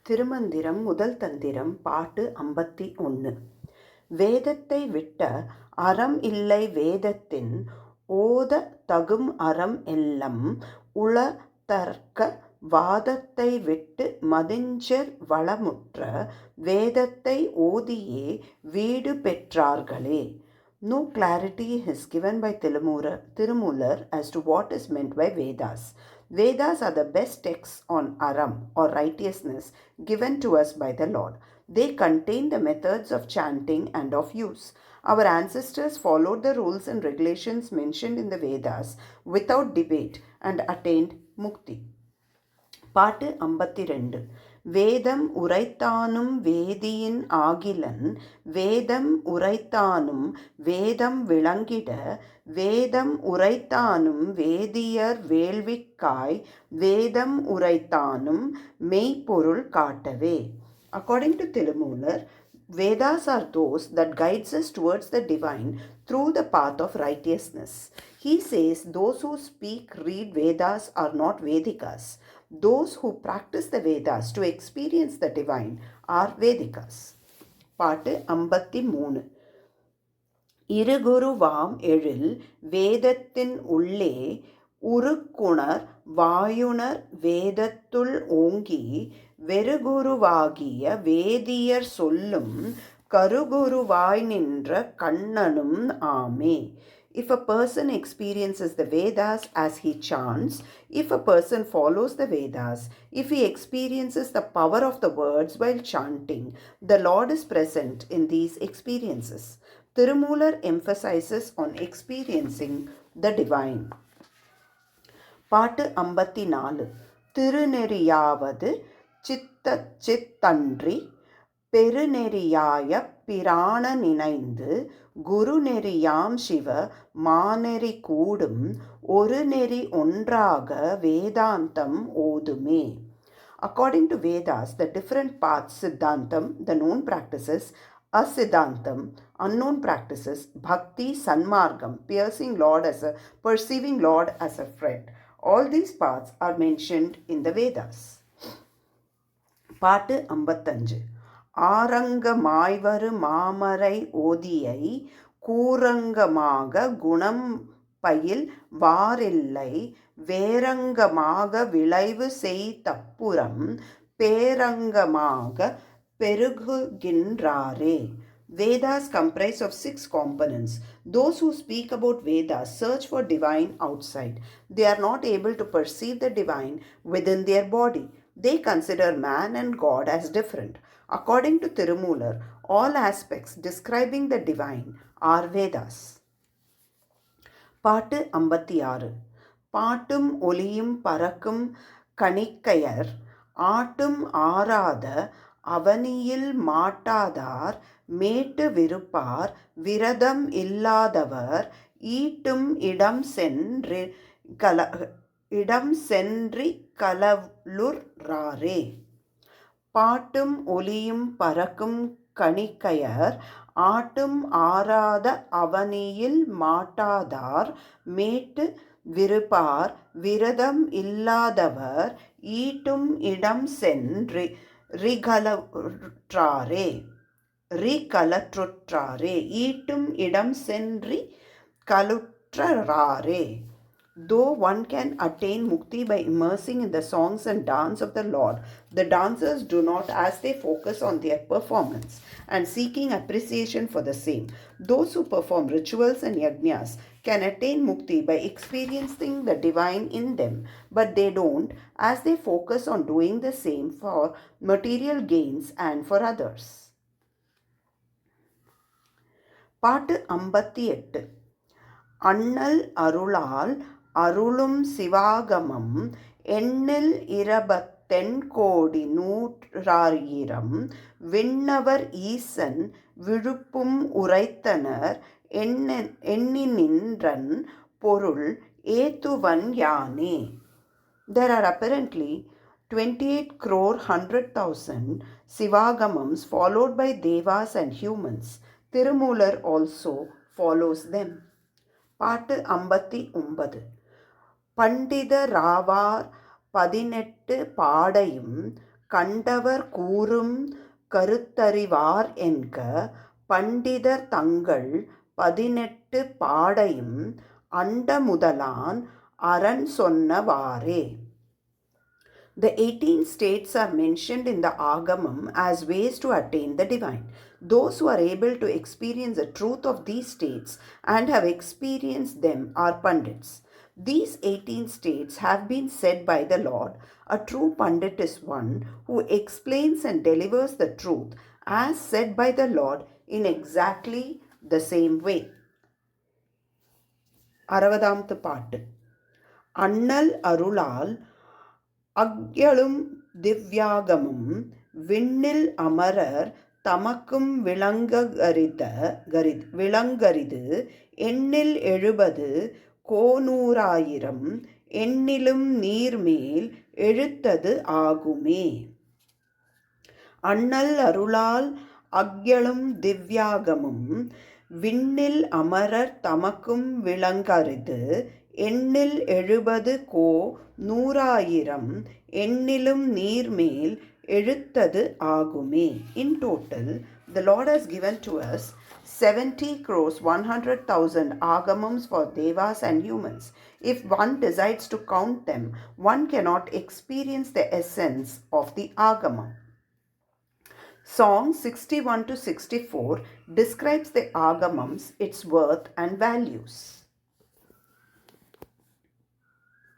திருமந்திரம் முதல் தந்திரம் பாட்டு 51. வேதத்தை விட்ட அறம் இல்லை வேதத்தின் ஓத தகும் அறம் எல்லாம் உளதற்க வாதத்தை விட்டு மதிஞ்சர் வளமுற்ற வேதத்தை ஓதியே வீடு பெற்றார்களே. No clarity is given by Tirumular as to what is meant by Vedas. Vedas are the best texts on aram or righteousness given to us by the Lord. They contain the methods of chanting and of use. Our ancestors followed the rules and regulations mentioned in the Vedas without debate and attained mukti. பாட்டு 52. வேதம் உரைத்தானும் வேதியின் ஆகிலன் வேதம் உரைத்தானும் வேதம் விளங்கிட வேதம் உரைத்தானும் வேதியர் வேள்விக்காய் வேதம் உரைத்தானும் மெய்ப்பொருள் காட்டவே. According to Tirumular, Vedas are those that guides us towards the divine through the path of righteousness. He says those who speak, read Vedas are not Vedikas. Those who practice the Vedas to experience the divine are Vedikas. பாட்டு 53. இருகுருவாம் எழில் வேதத்தின் உள்ளே உருக்குணர் வாயுணர் வேதத்துள் ஓங்கி வெறுகுருவாகிய வேதியர் சொல்லும் கருகுருவாய் நின்ற கண்ணனும் ஆமே. If a person experiences the Vedas as he chants, if a person follows the Vedas, if he experiences the power of the words while chanting, the Lord is present in these experiences. Tirumular emphasizes on experiencing the divine. பாட்டு 54. திருநெறியாவது சித்தச்சித்தன்றி பெருநெறியாய பிரான நினைந்து குருநெறியாம் சிவ மாநெறி கூடும் ஒரு நெறி ஒன்றாக வேதாந்தம் ஓதுமே. According to Vedas, the different paths, Siddhantam, the known practices, Asiddhantam, unknown practices, Bhakti, Sanmargam, perceiving Lord as a friend. All these paths are mentioned in the Vedas. பாட்டு 55. ஆரங்கமாய்வரு மாமரை ஓதியை கூரங்கமாக குணம் பயில் வாரில்லை வேரங்கமாக விளைவு செய் தப்புரம் பேரங்கமாக பெருகுகின்றாரே. Vedas comprise of 6 components. Those who speak about Vedas search for divine outside. They are not able to perceive the divine within their body. They consider man and God as different. According to Tirumular, all aspects describing the divine are Vedas. பாட்டு 56. பாட்டும் ஒலியும் பறக்கும் கணிக்கையர் ஆட்டும் ஆராத அவனியில் மாட்டாதார் மேட்டு விருப்பார் விரதம் இல்லாதவர் ஈட்டும் இடம் சென்றி கலலுறாரே. பாட்டும் ஒலியும் பறக்கும் கணிக்கையர் ஆட்டும் ஆராத அவனியில் மாட்டாதார் மேட்டு விருப்பார் விரதம் இல்லாதவர் ஈட்டும் இடம் சென்றி ரிகலற்றுறாரே. ஈட்டும் இடம் சென்றி கலுற்றறாரே. Though one can attain mukti by immersing in the songs and dance of the Lord, the dancers do not, as they focus on their performance and seeking appreciation for the same. Those who perform rituals and yajnas can attain mukti by experiencing the divine in them, but they don't, as they focus on doing the same for material gains and for others. பாட்டு 58. அண்ணல் அருளால் அருளும் சிவாகமம் எண்ணில் 28 நூறாயிரம் விண்ணவர் ஈசன் விழுப்பும் உரைத்தனர் எண்ணினின்றன் பொருள் ஏத்துவன் யானே. There are apparently 28 crore 100,000 Sivagamams followed by Devas and humans. Tirumular also follows them. பாட்டு 59. பண்டித ராவார் 18 பாடையும் கண்டவர் கூறும் கருத்தறிவார் என்க பண்டிதர் தங்கள் 18 பாடையும் அண்ட முதலான் அரண் சொன்னவாறே. The 18 states are mentioned in the Agamam as ways to attain the divine. Those who are able to experience the truth of these states and have experienced them are Pandits. These 18 states have been said by the Lord. A true Pandit is one who explains and delivers the truth as said by the Lord in exactly the same way. 60வது பாட்டு. அண்ணல் அருளால் அக்யலும் திவ்யாகமும் விண்ணில் அமரர் தமக்கும் விளங்கரிது எண்ணில் 70 கோனூராயிரம் எண்ணிலும் நீர்மேல் எழுத்தது ஆகுமே. அண்ணல் அருளால் அக்யலும் திவ்யாகமும் விண்ணில் அமரர் தமக்கும் விளங்கரிது எண்ணில் 70 கோ 100,000 எண்ணிலும் நீர்மேல் எழுத்தது ஆகுமே. In total, the Lord has given to us 70 crores 100,000 agamams for devas and humans. If one decides to count them, one cannot experience the essence of the agamam. Song 61 to 64 describes the agamams, its worth and values.